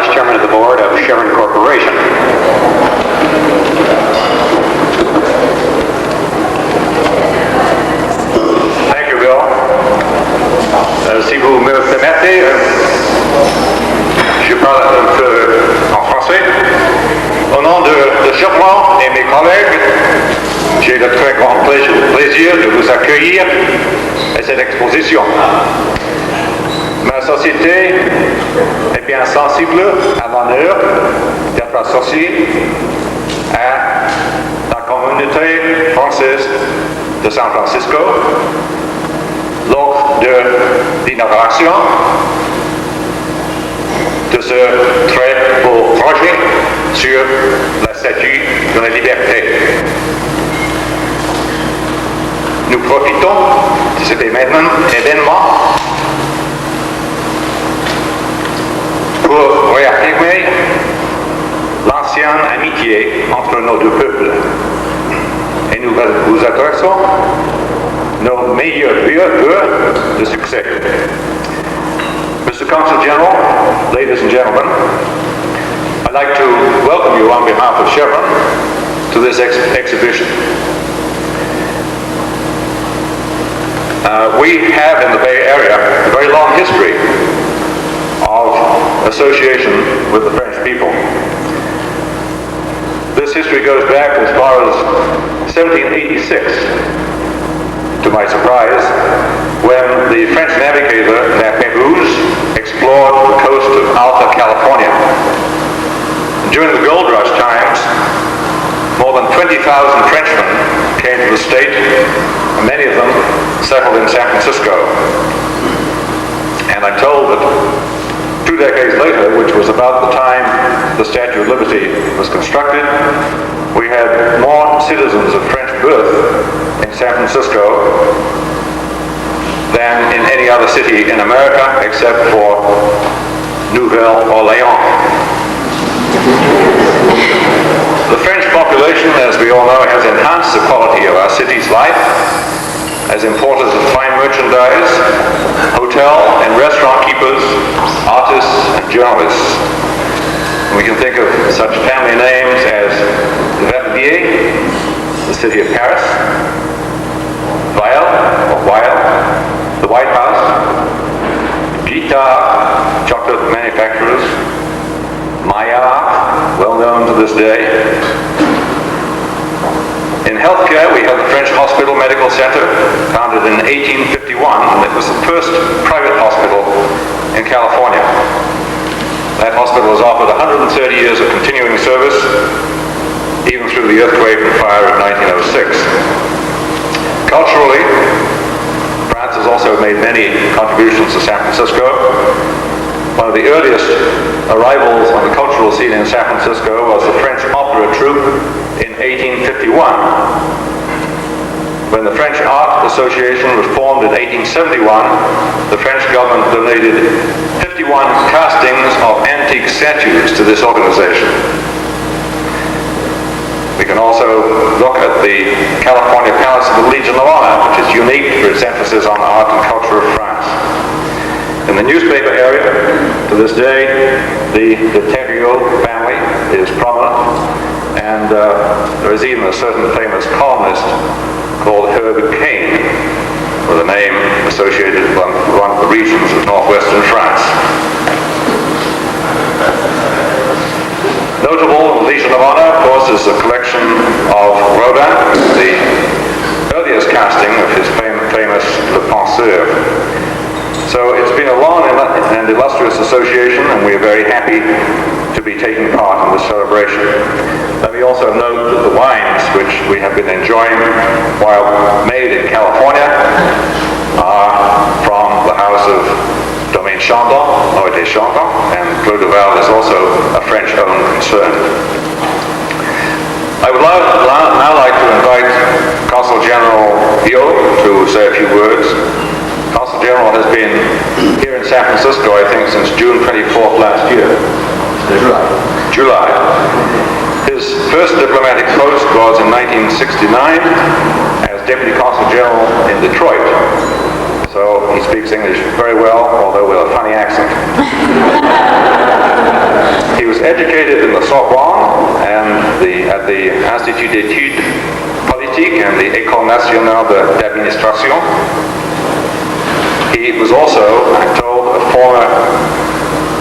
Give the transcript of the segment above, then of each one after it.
Vice Chairman of the Board of Chevron Corporation. Thank you, Bill. Si vous me permettez, je parle un peu en français. Au nom de Chevron et mes collègues, j'ai le très grand plaisir de vous accueillir à cette exposition. Ma société est bien sensible à l'honneur d'être associée à la communauté française de San Francisco lors de l'inauguration de ce très beau projet sur la Statue de la Liberté. Nous profitons de cet événement pour réaffirmer l'ancienne amitié entre nos deux peuples. Et nous vous adressons nos meilleurs vœux de succès. Mr. Consul General, ladies and gentlemen, I'd like to welcome you on behalf of Chevron to this exhibition. We have in the Bay Area a very long history of association with the French people. This history goes back as far as 1786, to my surprise, when the French navigator La Pérouse explored the coast of Alta California. During the gold rush times, more than 20,000 Frenchmen came to the state, and many of them settled in San Francisco. And I'm told that 2 decades later, which was about the time the Statue of Liberty was constructed, we had more citizens of French birth in San Francisco than in any other city in America except for Nouvelle-Orléans. The French population, as we all know, has enhanced the quality of our city's life as importers of fine merchandise, hotel and restaurant keepers, artists and journalists. We can think of such family names as Verbier, the city of Paris, Weil, the White House, Gita, chocolate manufacturers, Maillard, well known to this day. In healthcare, we have the French Hospital Medical Center, founded in 1851, and it was the first private hospital in California. That hospital has offered 130 years of continuing service, even through the earthquake and fire of 1906. Culturally, France has also made many contributions to San Francisco. One of the earliest arrivals on the cultural scene in San Francisco was the French opera troupe in 1851. When the French Art Association was formed in 1871, the French government donated 51 castings of antique statues to this organization. We can also look at the California Palace of the Legion of Honor, which is unique for its emphasis on the art and culture of France. In the newspaper area, to this day, the Thériault family is prominent, and there is even a certain famous columnist called Herb Cain, with a name associated with one of the regions of northwestern France. Notable in the Legion of Honor, of course, is the collection of Rodin, the earliest casting of his famous Le Penseur. So it's been a long and illustrious association, and we are very happy to be taking part in this celebration. Let me also note that the wines which we have been enjoying while made in California are from the house of Domaine Chandon, Noël Chandon, and Clos du Val is also a French-owned concern. I would now like to invite Consul General Biot to say a few words. Consul General has been here in San Francisco, I think, since June 24th last year. July. His first diplomatic post was in 1969 as Deputy Consul General in Detroit. So he speaks English very well, although with a funny accent. educated in the Sorbonne and at the Institut d'études politiques and the École nationale d'administration. He was also, I'm told, a former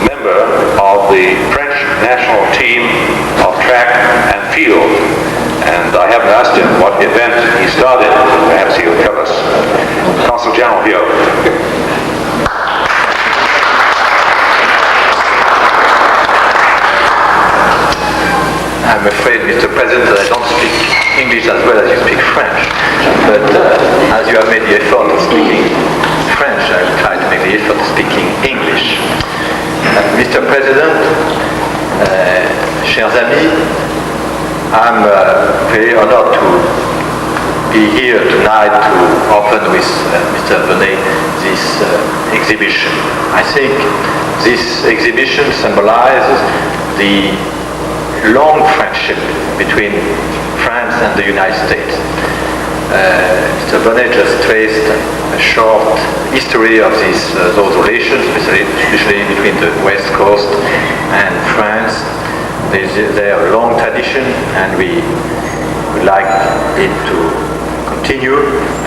member of the French national team of track and field. And I haven't asked him what event he started. Perhaps he'll tell us. Consul General Viau. I'm afraid, Mr. President, that I don't speak English as well as you speak French. But as you have made the effort of speaking French, I will try to make the effort of speaking English. Mr. President, chers amis, I'm very honored to be here tonight to open with Mr. Bonnet this exhibition. I think this exhibition symbolizes the long friendship between France and the United States. Mr. Bonnet just traced a short history of those relations, especially between the West Coast and France. They have a long tradition, and we would like it to continue,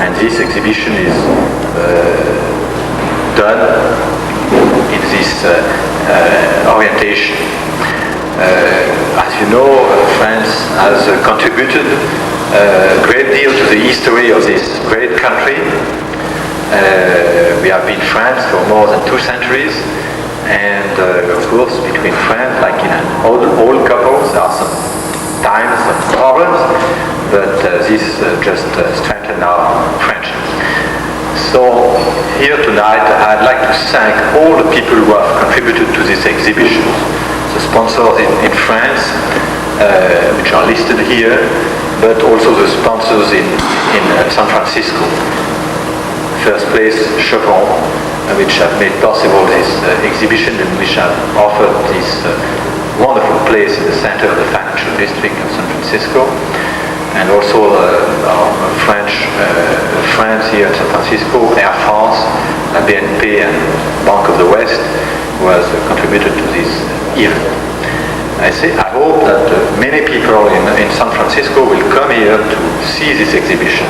and this exhibition is done in this orientation. As you know, France has contributed a great deal to the history of this great country. We have been friends for more than 2 centuries, and of course, between friends, like in an old couple, there are some times, some problems, but this just strengthens our friendship. So here tonight, I'd like to thank all the people who have contributed to this exhibition. The sponsors in France, which are listed here, but also the sponsors in San Francisco. First place, Chevron, which have made possible this exhibition and which have offered this wonderful place in the center of the financial district of San Francisco. And also our French friends here in San Francisco, Air France, la BNP and Bank of the West, who has contributed to this event. I hope that many people in San Francisco will come here to see this exhibition.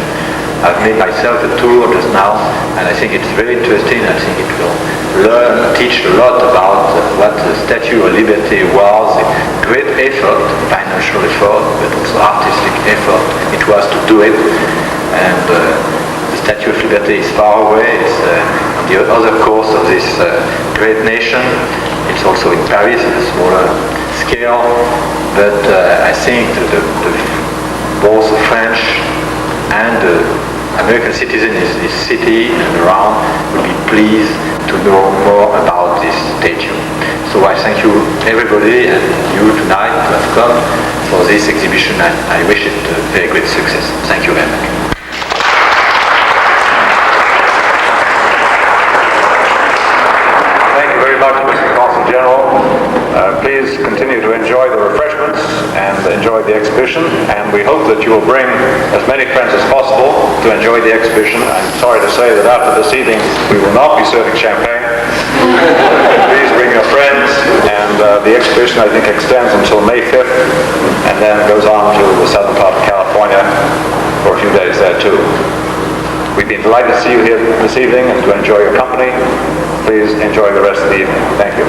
I've made myself a tour just now, and I think it's very interesting. I think it will teach a lot about what the Statue of Liberty was, the great effort, financial effort, but also artistic effort it was to do it. And the Statue of Liberty is far away. It's on the other coast of this great nation. It's also in Paris at a smaller scale, but I think both the French and the American citizens in this city and around will be pleased to know more about this statue. So I thank you everybody and you tonight to have come for this exhibition, and I wish it a very great success. Thank you very much. Please continue to enjoy the refreshments and enjoy the exhibition, and we hope that you will bring as many friends as possible to enjoy the exhibition. I'm sorry to say that after this evening we will not be serving champagne. Please bring your friends, and the exhibition I think extends until May 5th and then goes on to the southern part of California for a few days there too. We've been delighted to see you here this evening and to enjoy your company. Please enjoy the rest of the evening. Thank you.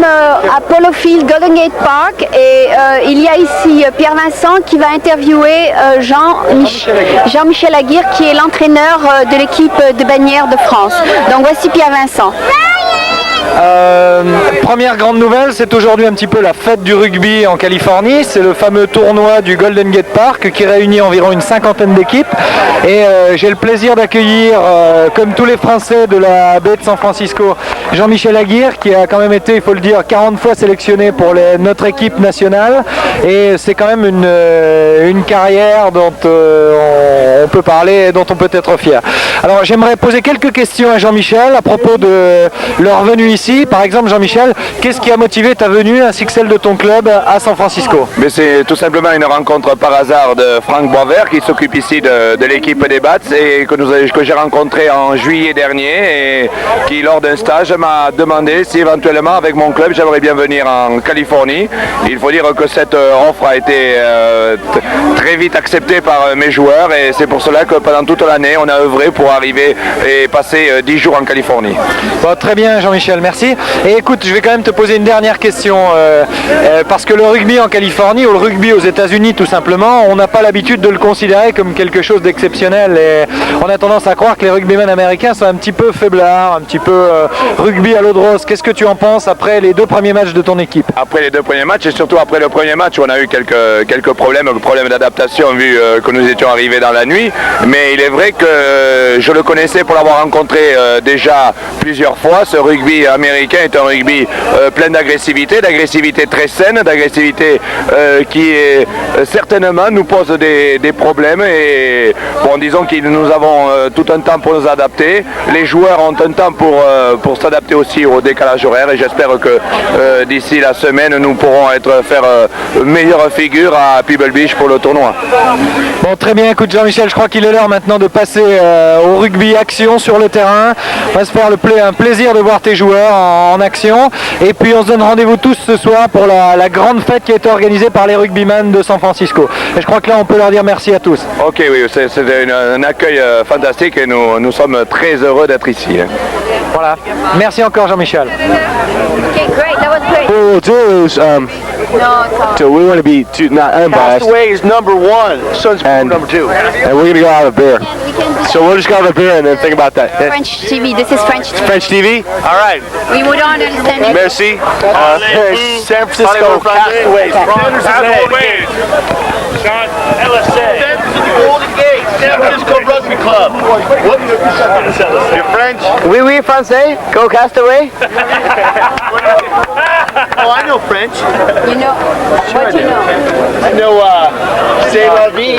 sommes à Polo Field, Golden Gate Park, et il y a ici Pierre Vincent qui va interviewer Jean-Michel Aguirre, qui est l'entraîneur de l'équipe de Bagnères de France. Donc voici Pierre Vincent. Première grande nouvelle, c'est aujourd'hui un petit peu la fête du rugby en Californie. C'est le fameux tournoi du Golden Gate Park qui réunit environ une cinquantaine d'équipes. Et j'ai le plaisir d'accueillir, comme tous les Français de la baie de San Francisco, Jean-Michel Aguirre, qui a quand même été, il faut le dire, 40 fois sélectionné pour notre équipe nationale. Et c'est quand même une carrière dont on peut parler et dont on peut être fier. Alors j'aimerais poser quelques questions à Jean-Michel à propos de leur venue ici. Par exemple, Jean-Michel, qu'est-ce qui a motivé ta venue ainsi que celle de ton club à San Francisco? Mais c'est tout simplement une rencontre par hasard de Franck Boisvert qui s'occupe ici de l'équipe des Bats et que j'ai rencontré en juillet dernier et qui lors d'un stage m'a demandé si éventuellement avec mon club j'aimerais bien venir en Californie. Il faut dire que cette offre a été très vite acceptée par mes joueurs et c'est pour cela que pendant toute l'année on a œuvré pour arriver et passer 10 jours en Californie. Bon, très bien Jean-Michel, merci. Et écoute, je vais quand même te poser une dernière question parce que le rugby en Californie ou le rugby aux États-Unis tout simplement, on n'a pas l'habitude de le considérer comme quelque chose d'exceptionnel et on a tendance à croire que les rugbymen américains sont un petit peu faiblards, un petit peu rugby à l'eau de rose. Qu'est-ce que tu en penses après les 2 premiers matchs de ton équipe? Après les 2 premiers matchs et surtout après le premier match où on a eu quelques problèmes d'adaptation vu que nous étions arrivés dans la nuit, mais il est vrai que je le connaissais pour l'avoir rencontré déjà plusieurs fois. Ce rugby américain est un rugby plein d'agressivité très saine, d'agressivité qui certainement nous pose des problèmes et bon, disons que nous avons tout un temps pour nous adapter. Les joueurs ont un temps pour s'adapter aussi au décalage horaire et j'espère que d'ici la semaine nous pourrons faire meilleure figure à Pebble Beach pour le tournoi. Bon, très bien, écoute Jean-Michel, je crois qu'il est l'heure maintenant de passer au rugby action sur le terrain. On va se faire un plaisir de voir tes joueurs en action et puis on se donne rendez-vous tous ce soir pour la grande fête qui a été organisée par les rugbymen de San Francisco. Et je crois que là on peut leur dire merci à tous. Ok, oui, c'est un accueil fantastique et nous sommes très heureux d'être ici. Voilà, merci encore Jean-Michel. Okay, great. That was great. What we'll do is, so we want to be not unbiased. Castaway is number 1. Sun's number 2. And we're going to go out of beer. So we'll just go out of beer and then think about that. French TV. This is French TV. French TV? All right. We don't understand it. Merci. San Francisco Castaways. Castaways. Sean, LSA. Golden Gate. San Francisco Rugby Club. You're French? Oui, oui, français. Go Castaway. Oh, I know French. You know what you know? I know, c'est la vie.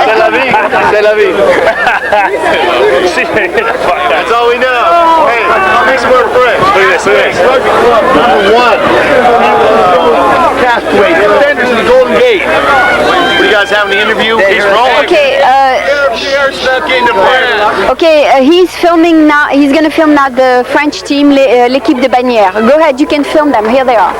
C'est la vie. C'est la vie. That's all we know. Hey, next word French. Look at this. Rugby Club number 1. Castaway. Defenders of the Golden Gate. What, do you guys have an interview? He's rolling. Okay. Pierre stuck in the plan. Okay. He's filming now. He's gonna film now the French team, l'équipe de Bagnères. Go ahead. You can film them. Here they are.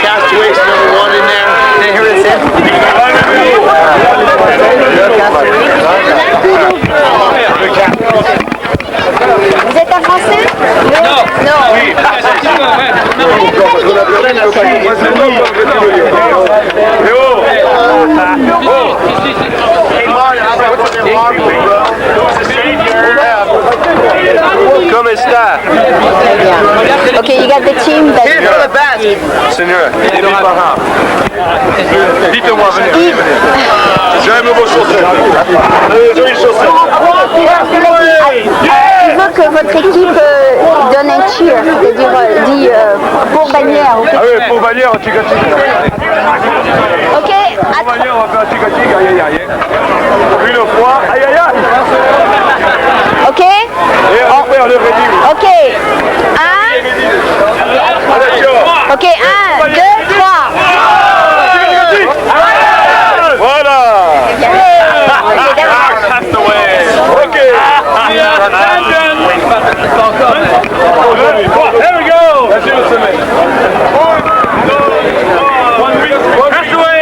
Castaways number 1 in there. Can you hear this in? Vous êtes un Français? Non. Non. Comment está? Okay, you got the team that. Hit for the basket. Seigneur, Dites-moi venir. J'ai un nouveau chaussette. Joli chaussette. Il veut que votre équipe donne un cheer, c'est-à-dire dit pour Bagnères. Ah oui, pour Bagnères, on tica tica. Ok. Pour Bagnères, on va faire un tica tica, aïe aïe aïe. Une fois, aïe aïe aïe. Ok. Et on va faire le ready. Ok. 1. Ok, 1, 2, 3. Voilà. Ok. There we go. Vas-y le sommet. Castaway.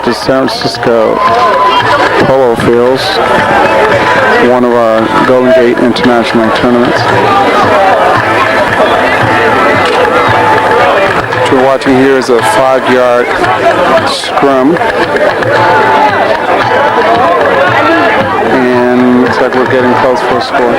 the San Francisco Polo Fields, one of our Golden Gate International tournaments. What you're watching here is a 5-yard scrum. And looks like we're getting close for a score.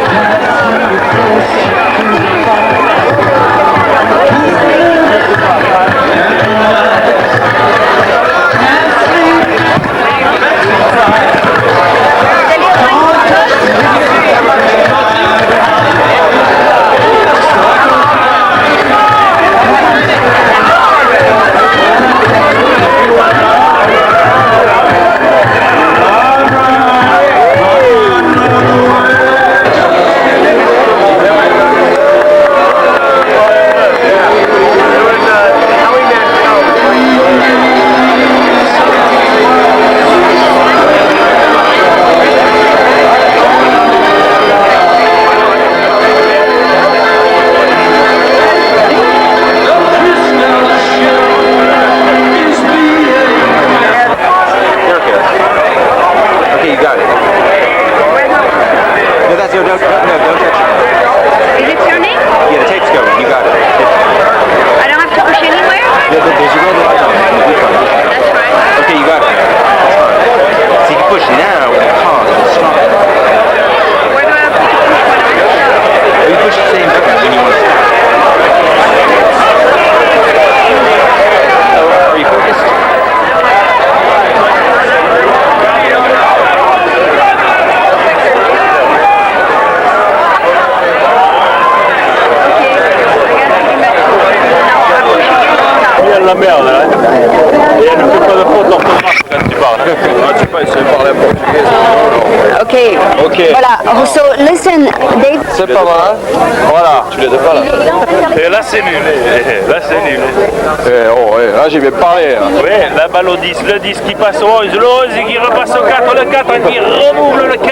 La merde là. Et elle ne fait pas de faute d'orthographe quand tu parles. Tu peux essayer de parler portugais. Okay. Voilà. So listen, Dave. C'est pas mal. Voilà. Tu les as pas là. Et là c'est nul. Là c'est nul. Là j'y vais parler. Oui, la balle au 10, le 10 qui passe au 11, le 11 qui repasse au 4, le 4 qui remouve le 15.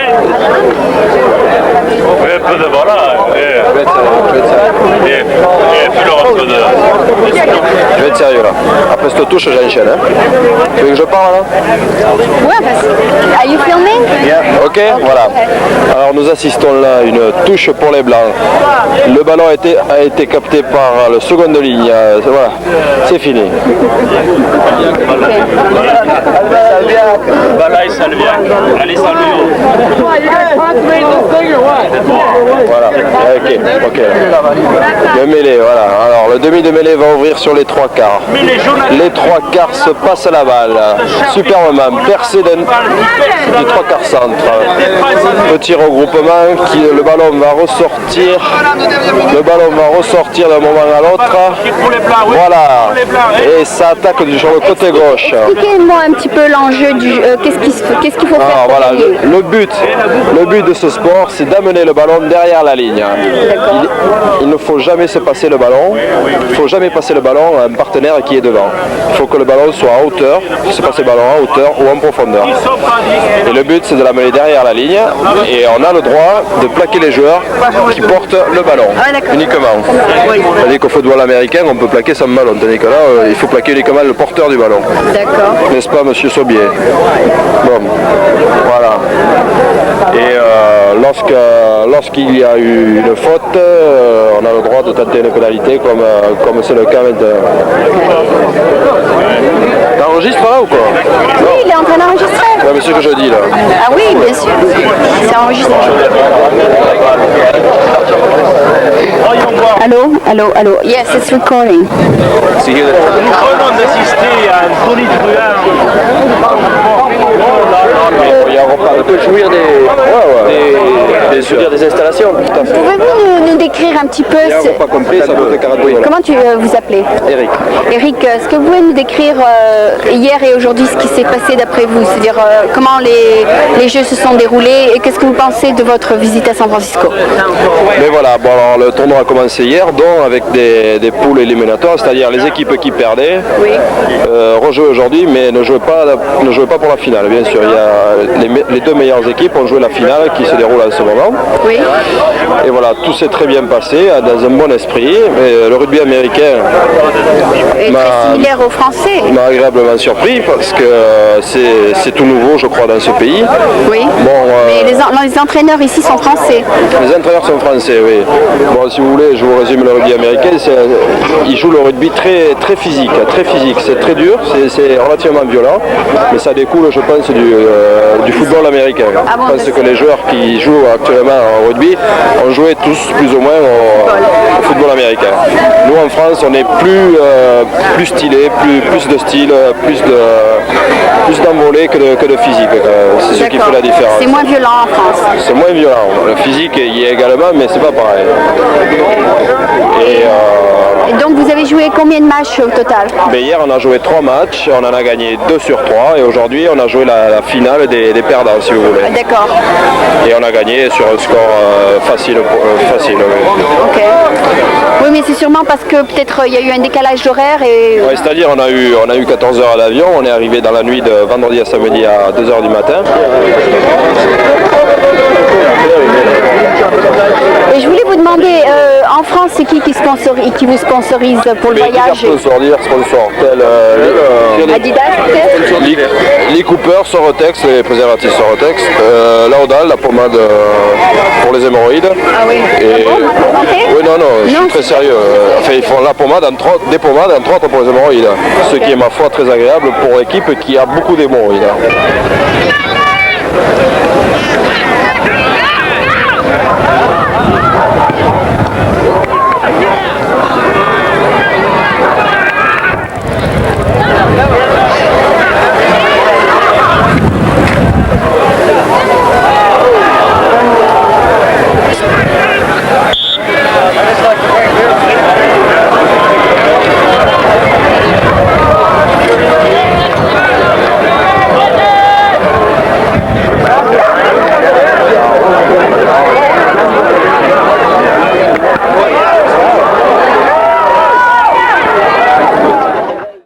Un peu de voilà. Et puis le reste de... Je vais être sérieux là. Après cette touche, j'enchaîne. Hein. Tu veux que je parle là? Ouais, are you filming? Yeah. Ok, voilà. Alors nous assistons là à une touche pour les blancs. Le ballon a été capté par le second de ligne. Voilà, c'est fini. Voilà, et Salviac. Allez, Salvio. Voilà, ok. Le mêlée, voilà. Alors le demi de mêlée va ouvrir sur les 3 quarts. Les 3 quarts se passent la balle. Superbement, percé du 3 quarts centre. Petit regroupement, le ballon va ressortir. Le ballon va ressortir d'un moment à l'autre. Voilà. Et ça attaque sur le côté gauche. Expliquez-moi un petit peu l'enjeu du jeu. Qu'est-ce qu'il faut faire? Voilà. Le but de ce sport, c'est d'amener le ballon derrière la ligne. Il ne faut jamais se passer le ballon. Il ne faut jamais passer le ballon à un partenaire qui est devant. Il faut que le ballon soit à hauteur, se passer le ballon à hauteur ou en profondeur. Et le but, c'est de l'amener derrière la ligne. Et on a le droit de plaquer les joueurs qui portent le ballon uniquement. C'est-à-dire qu'au football américain, on peut plaquer sans ballon. Tandis que là, il faut plaquer uniquement le porteur du ballon. D'accord. N'est-ce pas, monsieur Saubier? Bon, voilà. Et lorsqu'il y a eu une faute, on a le droit de tenter une pénalité comme c'est le cas maintenant. T'enregistres là ou quoi? Oui, il est en train d'enregistrer. Ouais, mais ce que je dis là. Ah oui, bien sûr. C'est enregistré. Allô. Yes, it's recording. Nous venons d'assister à un tonitruant. On peut jouir des installations. Pouvez-vous nous décrire un petit peu pas compris, ça comment vous appelez? Eric. Eric, est-ce que vous pouvez nous décrire hier et aujourd'hui ce qui s'est passé d'après vous? C'est-à-dire comment les jeux se sont déroulés et qu'est-ce que vous pensez de votre visite à San Francisco? Mais voilà, bon, alors, le tournoi a commencé hier, donc avec des poules éliminatoires, c'est-à-dire les équipes qui perdaient rejouaient aujourd'hui, mais ne jouaient pas pour la finale, bien sûr. Il y a les 2 meilleures équipes ont joué la finale qui se déroule en ce moment. Oui. Et voilà, tout s'est très très bien passé, dans un bon esprit. Mais le rugby américain Et très similaire au français. m'a agréablement surpris parce que c'est tout nouveau, je crois, dans ce pays. Oui. Bon, Mais les entraîneurs ici sont français. les entraîneurs sont français, oui. Bon, si vous voulez, je vous résume le rugby américain. Ils jouent le rugby très, très physique, très physique. C'est très dur, c'est relativement violent, mais ça découle, je pense, du football américain. Ah bon, je pense que les joueurs qui jouent actuellement au rugby ont joué tous plus ou moins au football américain. Nous, en France, on est plus stylé, plus de style, plus d'envolée que de physique. C'est ce qui fait la différence. C'est moins violent en France. C'est moins violent. Le physique y est également, mais c'est pas pareil. Et donc vous avez joué combien de matchs au total? Mais hier on a joué 3 matchs, on en a gagné 2 sur 3 et aujourd'hui on a joué la finale des perdants si vous voulez. D'accord. Et on a gagné sur un score facile. Oui. Ok. Oui, mais c'est sûrement parce que peut-être il y a eu un décalage d'horaire et... Ouais, c'est-à-dire on a eu 14 heures à l'avion, on est arrivé dans la nuit de vendredi à samedi à 2h du matin. Et je voulais vous demander, en France, c'est qui vous sponsorise pour le voyage? Sponsor, tel Adidas peut-être? Lee Cooper, Sorotex, les préservatifs Sorotex, Laudal, la pommade pour les hémorroïdes. Ah oui. Et... Vous présentez? Oui, non, je suis très sérieux. Enfin, ils font la pommade, des pommades, entre autres pour les hémorroïdes. Ce qui est, ma foi, très agréable pour l'équipe qui a beaucoup d'hémorroïdes.